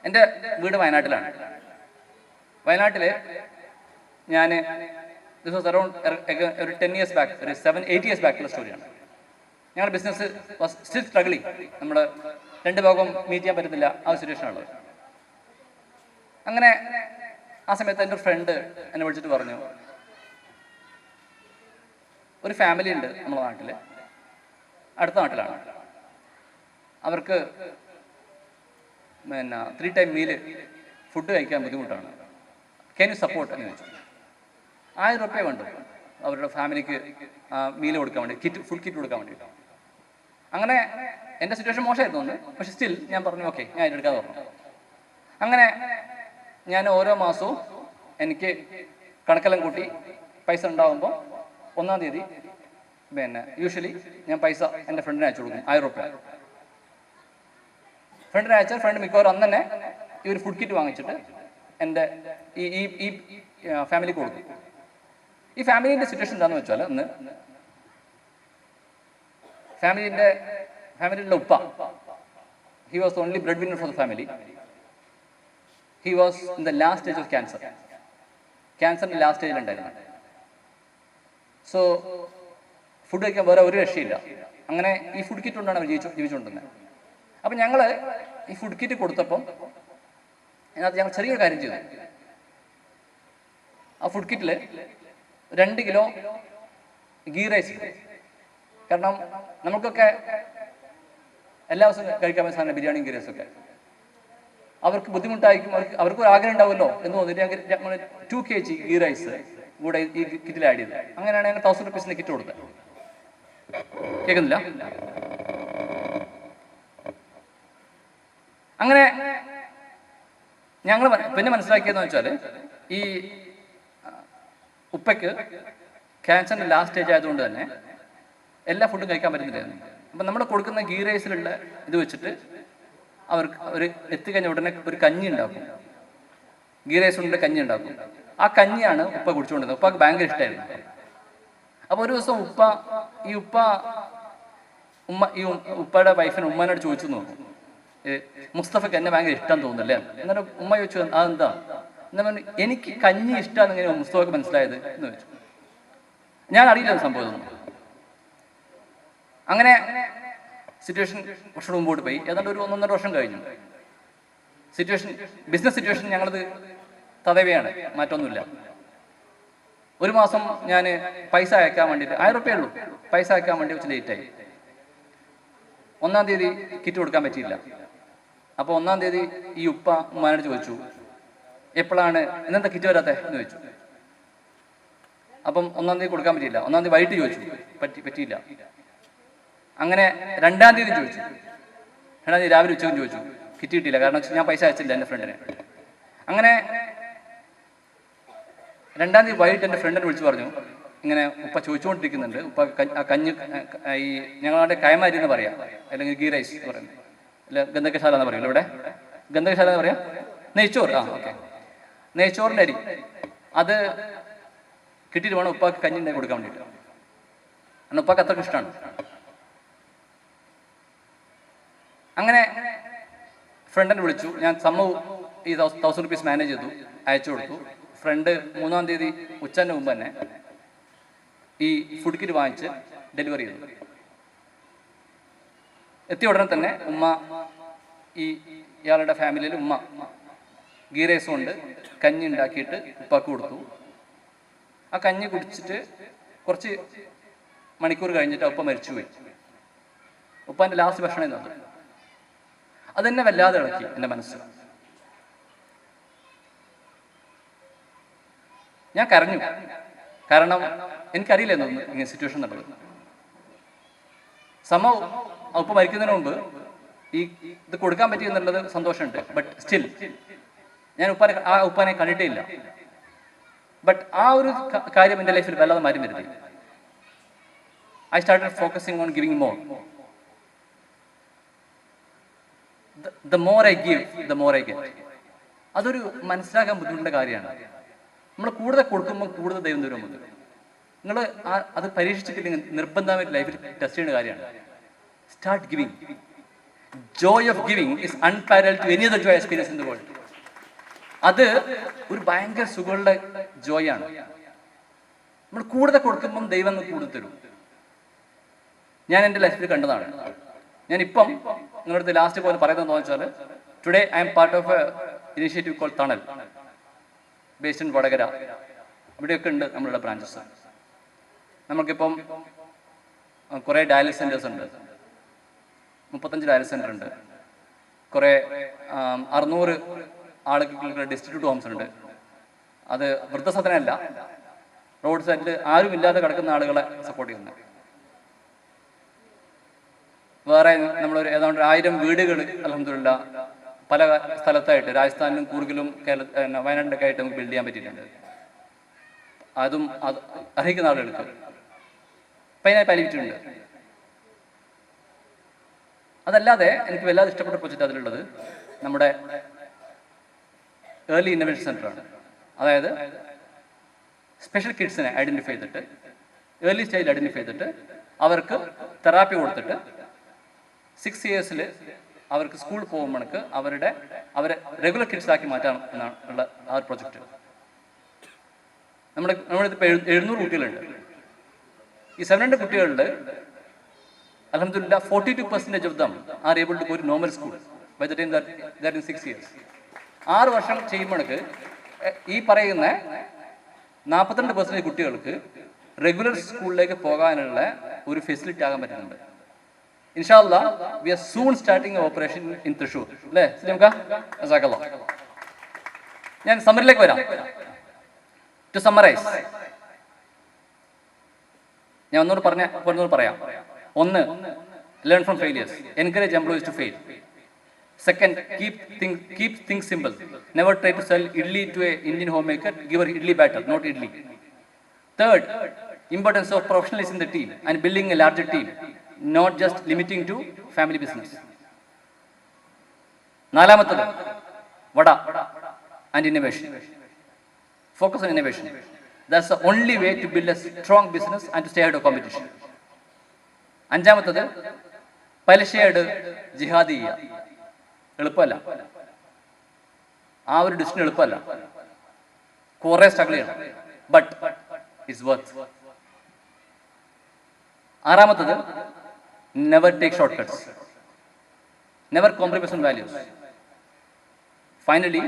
എൻ്റെ വീട് വയനാട്ടിലാണ്. വയനാട്ടിലെ ഞാൻ ദിസ് വാസ് അറൗണ്ട് ഒരു 10 years ബാക്ക്, ഒരു 7-8 years ബാക്കുള്ള സ്റ്റോറിയാണ്. ഞങ്ങളുടെ ബിസിനസ് വാസ് സ്റ്റിൽ സ്ട്രഗ്ലിംഗ്. നമ്മുടെ 2 ഭാഗം മീറ്റ് ചെയ്യാൻ പറ്റുന്നില്ല, ആ സിറ്റുവേഷനുള്ളത്. അങ്ങനെ ആ സമയത്ത് എൻ്റെ ഒരു ഫ്രണ്ട് എന്നെ വിളിച്ചിട്ട് പറഞ്ഞു, ഒരു ഫാമിലി ഉണ്ട് നമ്മുടെ നാട്ടിൽ, അടുത്ത നാട്ടിലാണ്. അവർക്ക് 3 ടൈം മീല് ഫുഡ് കഴിക്കാൻ ബുദ്ധിമുട്ടാണ്. ക്യാൻ യു സപ്പോർട്ട് എന്ന് ചോദിച്ചു. 1000 രൂപ വേണ്ടു അവരുടെ ഫാമിലിക്ക് മീൽ കൊടുക്കാൻ വേണ്ടി, ഫുഡ് കിറ്റ് കൊടുക്കാൻ വേണ്ടിയിട്ട്. അങ്ങനെ എൻ്റെ സിറ്റുവേഷൻ മോശമായിരുന്നു തോന്നുന്നു, പക്ഷെ സ്റ്റിൽ ഞാൻ പറഞ്ഞു ഓക്കെ, ഞാൻ എടുക്കാതെ പറഞ്ഞു. അങ്ങനെ ഞാൻ ഓരോ മാസവും എനിക്ക് കണക്കെല്ലാം കൂട്ടി പൈസ ഉണ്ടാകുമ്പോൾ 1-ാം തീയതി യൂഷ്വലി ഞാൻ പൈസ എൻ്റെ ഫ്രണ്ടിന് അയച്ചു കൊടുക്കും. 1000 രൂപ ഫ്രണ്ടിന് അയച്ചാൽ ഫ്രണ്ട് മിക്കവാറും അന്ന് തന്നെ ഈ ഒരു ഫുഡ് കിറ്റ് വാങ്ങിച്ചിട്ട് എൻ്റെ ഈ ഫാമിലിക്ക് കൊടുക്കും. ഈ ഫാമിലിൻ്റെ സിറ്റുവേഷൻ എന്താണെന്ന് വെച്ചാൽ, അന്ന് ഫാമിലിയുടെ ഉപ്പ, he was only breadwinner for the family. He was in the last stage of ക്യാൻസറിൻ്റെ ലാസ്റ്റ് സ്റ്റേജിലുണ്ടായിരുന്നു. സോ ഫുഡ് കഴിക്കാൻ വേറെ ഒരു രക്ഷയില്ല. അങ്ങനെ ഈ ഫുഡ് കിറ്റ് കൊണ്ടാണ് അവർ ജീവിച്ചുകൊണ്ടിരുന്നത്. അപ്പം ഞങ്ങൾ ഈ ഫുഡ് കിറ്റ് കൊടുത്തപ്പം അതിനകത്ത് ഞങ്ങൾ ചെറിയൊരു കാര്യം ചെയ്തു. ആ ഫുഡ് കിറ്റിൽ 2 കിലോ ഗീ റൈസ്. കാരണം നമുക്കൊക്കെ എല്ലാ ദിവസവും കഴിക്കാൻ പറ്റുന്ന സാധനം ബിരിയാണിയും ഗീ റൈസൊക്കെ. അവർക്ക് ബുദ്ധിമുട്ടായിരിക്കും, അവർക്ക് ഒരു ആഗ്രഹം ഉണ്ടാവുമല്ലോ എന്ന് തോന്നിയിട്ട് ഞങ്ങൾ 2 kg ഗീ റൈസ് കൂടെ ഈ കിറ്റിൽ ആഡ് ചെയ്ത്. അങ്ങനെയാണ് ഞങ്ങൾ 1000 rupees കിറ്റ് കൊടുത്തത്. കേൾക്കുന്നില്ല? അങ്ങനെ ഞങ്ങൾ പിന്നെ മനസ്സിലാക്കിയതെന്ന് വെച്ചാൽ, ഈ ഉപ്പയ്ക്ക് ക്യാൻസറിൻ്റെ ലാസ്റ്റ് സ്റ്റേജ് ആയതുകൊണ്ട് തന്നെ എല്ലാ ഫുഡും കഴിക്കാൻ പറ്റുന്നില്ലായിരുന്നു. അപ്പം നമ്മൾ കൊടുക്കുന്ന ഗീ റൈസിലുള്ള ഇത് വെച്ചിട്ട് അവർക്ക് ഒരു എത്തിക്കഴിഞ്ഞ ഉടനെ ഒരു കഞ്ഞി ഉണ്ടാക്കും. ഗീ റൈസ് കൊണ്ട് കഞ്ഞി ഉണ്ടാക്കും. ആ കഞ്ഞിയാണ് ഉപ്പ കുടിച്ചുകൊണ്ടിരുന്നത്. ഉപ്പക്ക് ഭയങ്കര ഇഷ്ടമായിരുന്നു. അപ്പോൾ ഒരു ദിവസം ഈ ഉപ്പയുടെ വൈഫിന് ഉമ്മനോട് ചോദിച്ചു നോക്കും, മുസ്തഫയ്ക്ക് എന്നെ ഭയങ്കര ഇഷ്ടം തോന്നുന്നല്ലേ? എന്നാലും ഉമ്മ ചോദിച്ചു, അതെന്താ? എന്നാ പറഞ്ഞു, എനിക്ക് കഞ്ഞി ഇഷ്ടമാണെന്ന് എങ്ങനെ മുസ്തഫയ്ക്ക് മനസ്സിലായത് എന്ന് ചോദിച്ചു. ഞാൻ അറിയില്ല സംഭവം. അങ്ങനെ സിറ്റുവേഷൻ കുറച്ചുകൂടെ മുമ്പോട്ട് പോയി. ഏതാണ്ട് ഒരു 1-1.5 വർഷം കഴിഞ്ഞു. ബിസിനസ് സിറ്റുവേഷൻ ഞങ്ങളത് തദവയാണ്, മാറ്റമൊന്നുമില്ല. ഒരു മാസം ഞാൻ പൈസ അയക്കാൻ വേണ്ടിയിട്ട് 1000 രൂപയേ ഉള്ളൂ, പൈസ അയക്കാൻ വേണ്ടി വെച്ച് ലേറ്റായി. 1-ാം തീയതി കിറ്റ് കൊടുക്കാൻ പറ്റിയില്ല. അപ്പോൾ 1-ാം തീയതി ഈ ഉപ്പ ഉമ്മാനോട് ചോദിച്ചു, എപ്പോഴാണ് ഇന്നത്തെ കിറ്റ് വരാത്തെ എന്ന് ചോദിച്ചു. അപ്പം 1-ാം തീയതി കൊടുക്കാൻ പറ്റിയില്ല. 1-ാം തീയതി വൈകിട്ട് ചോദിച്ചു, പറ്റിയില്ല. അങ്ങനെ 2-ാം തീയതി ചോദിച്ചു. 2-ാം തീയതി രാവിലെ ഉച്ചയ്ക്കും ചോദിച്ചു, കിറ്റ് കിട്ടിയില്ല. കാരണം ഞാൻ പൈസ അയച്ചില്ല എൻ്റെ ഫ്രണ്ടിനെ. അങ്ങനെ 2-ാം തീയതി വൈകിട്ട് എൻ്റെ ഫ്രണ്ടിനെ വിളിച്ച് പറഞ്ഞു, ഇങ്ങനെ ഉപ്പ ചോദിച്ചുകൊണ്ടിരിക്കുന്നുണ്ട്. ഉപ്പ ആ കഞ്ഞി, ഈ ഞങ്ങളുടെ കൈമാരി എന്ന് പറയാം, അല്ലെങ്കിൽ ഗീ റൈസ് എന്ന് പറയുന്നത്, അല്ല ഗന്ധകശാല എന്ന് പറയുമല്ലോ ഇവിടെ, ഗന്ധകശാല എന്ന് പറയാം, നെയ്ച്ചോറ്. ഓക്കെ, നെയ്ച്ചോറിൻ്റെ അരി അത് കിട്ടിയിട്ട് വേണം ഉപ്പാക്ക് കഞ്ഞി ഉണ്ടാക്കി കൊടുക്കാൻ വേണ്ടിയിട്ട്. കാരണം ഉപ്പാക്ക് അത്രയ്ക്ക് ഇഷ്ടമാണ്. അങ്ങനെ ഫ്രണ്ടിനെ വിളിച്ചു. ഞാൻ ഈ 1000 rupees മാനേജ് ചെയ്തു, അയച്ചു കൊടുത്തു. ഫ്രണ്ട് 3-ാം തീയതി ഉച്ചൻ്റെ മുമ്പ് തന്നെ ഈ ഫുഡ് കിറ്റ് വാങ്ങിച്ച് ഡെലിവറി ചെയ്തു. എത്തിയ ഉടനെ തന്നെ ഉമ്മ, ഇയാളുടെ ഫാമിലിയിൽ ഉമ്മ ഗീ റൈസ് കൊണ്ട് കഞ്ഞി ഉണ്ടാക്കിയിട്ട് ഉപ്പാക്ക് കൊടുത്തു. ആ കഞ്ഞി കുടിച്ചിട്ട് കുറച്ച് മണിക്കൂർ കഴിഞ്ഞിട്ട് ഉപ്പ മരിച്ചുപോയി. ഉപ്പാൻ്റെ ലാസ്റ്റ് ഭക്ഷണം എന്നത് അതെന്നെ വല്ലാതെ ഇളക്കി എൻ്റെ മനസ്സ്. ഞാൻ കരഞ്ഞു. കാരണം എനിക്കറിയില്ല എന്നൊന്ന് ഇങ്ങനെ സിറ്റുവേഷൻ എന്നുള്ളത്. ഉപ്പ മരിക്കുന്നതിന് മുമ്പ് ഇത് കൊടുക്കാൻ പറ്റി എന്നുള്ളത് സന്തോഷമുണ്ട്. ബട്ട് സ്റ്റിൽ ഞാൻ ഉപ്പാനെ കണ്ടിട്ടേ ഇല്ല. ബട്ട് ആ ഒരു കാര്യം എൻ്റെ ലൈഫിൽ വല്ലാതെ മാറ്റി വരുത്തി. I started focusing on giving more. The more I give, the more I get. അതൊരു മനസ്സിലാക്കാൻ ബുദ്ധിമുട്ടുള്ള കാര്യമാണ്. നമ്മൾ കൂടുതൽ കൊടുക്കുമ്പോൾ കൂടുതൽ ദൈവം തരും നമുക്ക്. നിങ്ങൾ അത് പരീക്ഷിച്ചിട്ടില്ലെങ്കിൽ നിർബന്ധമായിട്ട് ലൈഫിൽ ടെസ്റ്റ് ചെയ്യുന്ന കാര്യമാണ്. Start giving. Joy of giving is unparalleled to any other joy experience in the world. അത് ഒരു ഭയങ്കര സുഖമുള്ള ജോയ് ആണ്. നമ്മൾ കൂടുതൽ കൊടുക്കുമ്പം ദൈവം കൂടുതൽ തരും. ഞാൻ എൻ്റെ ലൈഫിൽ കണ്ടതാണ്. ഞാനിപ്പം നിങ്ങളുടെ അടുത്ത് ലാസ്റ്റ് പോലെ പറയുന്നതെന്ന് വെച്ചാൽ, today I M part of A initiative call തണൽ, ബേസ്ഡ് ഇൻ വടകര. ഇവിടെയൊക്കെ ഉണ്ട് നമ്മളുടെ ബ്രാഞ്ചസ്. നമുക്കിപ്പം കുറേ ഡയാലിസിസ് സെൻറ്റേഴ്സ് ഉണ്ട്. 35 ഡയാലിസിസ് സെൻറ്റർ ഉണ്ട്. കുറേ 600 ആളുകൾക്ക് ഡിസ്ട്രിബ്യൂട്ട് ഹോംസ് ഉണ്ട്. അത് വൃദ്ധസദനമല്ല, റോഡ് സൈഡിൽ ആരും ഇല്ലാതെ കിടക്കുന്ന ആളുകളെ സപ്പോർട്ട് ചെയ്യുന്നത്. വേറെ നമ്മളൊരു ഏതാണ്ട് 1000 വീടുകൾ അൽഹംദുലില്ലാ പല സ്ഥലത്തായിട്ട് രാജസ്ഥാനിലും കൂർഗിലും വയനാട്ടിലൊക്കെ ആയിട്ട് നമുക്ക് ബിൽഡ് ചെയ്യാൻ പറ്റിയിട്ടുണ്ട്. അതും അർഹിക്കുന്ന ആളുകൾക്ക് പതിനായി പാലിച്ചിട്ടുണ്ട്. അതല്ലാതെ എനിക്ക് വല്ലാതെ ഇഷ്ടപ്പെട്ട പ്രൊജക്റ്റ് അതിലുള്ളത് നമ്മുടെ ഏർലി ഇന്നോവേഷൻ സെൻ്ററാണ്. അതായത് സ്പെഷ്യൽ കിഡ്സിനെ ഐഡൻറ്റിഫൈ ചെയ്തിട്ട്, ഏർലി സ്റ്റേജിൽ ഐഡൻറ്റിഫൈ ചെയ്തിട്ട് അവർക്ക് തെറാപ്പി കൊടുത്തിട്ട് 6 ഇയേഴ്സിൽ അവർക്ക് സ്കൂളിൽ പോകുമ്പോഴേക്ക് അവരെ റെഗുലർ കിഡ്സാക്കി മാറ്റാൻ എന്നാണ് ആ ഒരു പ്രൊജക്റ്റ്. നമ്മളിപ്പോൾ 700 കുട്ടികളുണ്ട്. ഈ 700 കുട്ടികളിൽ അൽഹംദുലില്ലാ 42% of them are able to go to normal school by the time that in 6 years. 6 വർഷം ചെയ്യുമ്പോഴേക്ക് ഈ പറയുന്ന 42% കുട്ടികൾക്ക് റെഗുലർ സ്കൂളിലേക്ക് പോകാനുള്ള ഒരു ഫെസിലിറ്റി ആകാൻ പറ്റുന്നുണ്ട്. ഇൻഷാല്ലാ we are soon starting operation in Thrissur. അല്ലേ ജസാക്കല്ലാഹ്. ഞാൻ സമ്മറിലേക്ക് വരാം. ടു സമ്മറൈസ്, ഞാൻ ഒന്നുകൂടെ പറയാം. 1, learn from failures, encourage employees to fail. Second, keep things simple. Never try to sell idli to a Indian homemaker. Give her idli batter, not idli. Third, importance of professionalism in the team and building a larger team, not just limiting to family business. നാലാമത്തത് വട and innovation. Focus on innovation. That's the only way to build a strong business and to stay ahead of competition. അഞ്ചാമത്തത് പലിശയുടെ ജിഹാദ് ചെയ്യുക. എളുപ്പമല്ല, ആ ഒരു ഡിസിഷൻ എളുപ്പമല്ല, കുറെ സ്ട്രഗിൾ ചെയ്യണം. But it's worth. ആറാമത്തത് never take short cuts, never compromise on values. Finally,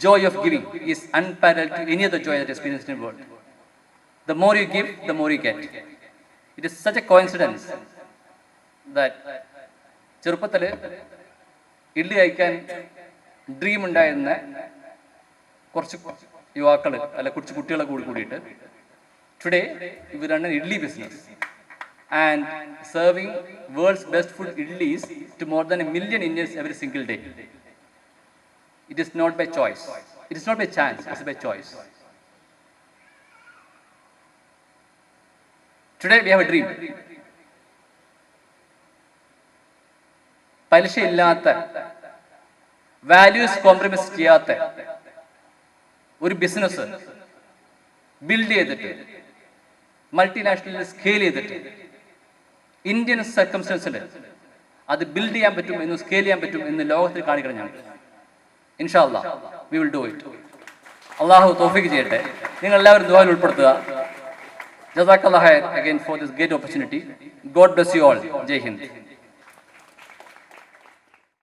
joy of giving is unparalleled to any other joy that is experienced in the world. The more you give, the more you get. It is such a coincidence that ചെറുപ്പത്തിൽ ഇഡ്ഡലി കഴിക്കാൻ ഡ്രീം ഉണ്ടായിരുന്ന കുറച്ച് യുവാക്കൾ അല്ല കുറച്ച് കുട്ടികളെ കൂടിയിട്ട് today we run an idli business and serving world's best food idlis to more than 1 million Indians every single day. It is not by choice. It is not by chance. It is by choice. Today we have a dream. പലിശയില്ലാത്ത, വാല്യൂസ് കോംപ്രമൈസ് ചെയ്യാത്ത ഒരു ബിസിനസ് ബിൽഡ് ചെയ്തിട്ട് മൾട്ടിനാഷണൽ സ്കെയിൽ ചെയ്തിട്ട് ഇന്ത്യൻ സർക്കംസ്റ്റൻസിൽ അത് ബിൽഡ് ചെയ്യാൻ പറ്റും എന്ന് സ്കെയിൽ ചെയ്യാൻ പറ്റും എന്ന് ലോകത്തിൽ കാണിക്കണം. ഞാൻ ഇൻഷാ അല്ലാഹ് വി വിൽ ഡു ഇറ്റ്. അള്ളാഹു തൗഫീഖ് ചെയ്യട്ടെ. നിങ്ങൾ എല്ലാവരും ദുആയിൽ ഉൾപ്പെടുത്തുക. ജസാക്കല്ലാഹു ഖൈർ again for this great opportunity. God bless you all. Jai Hind.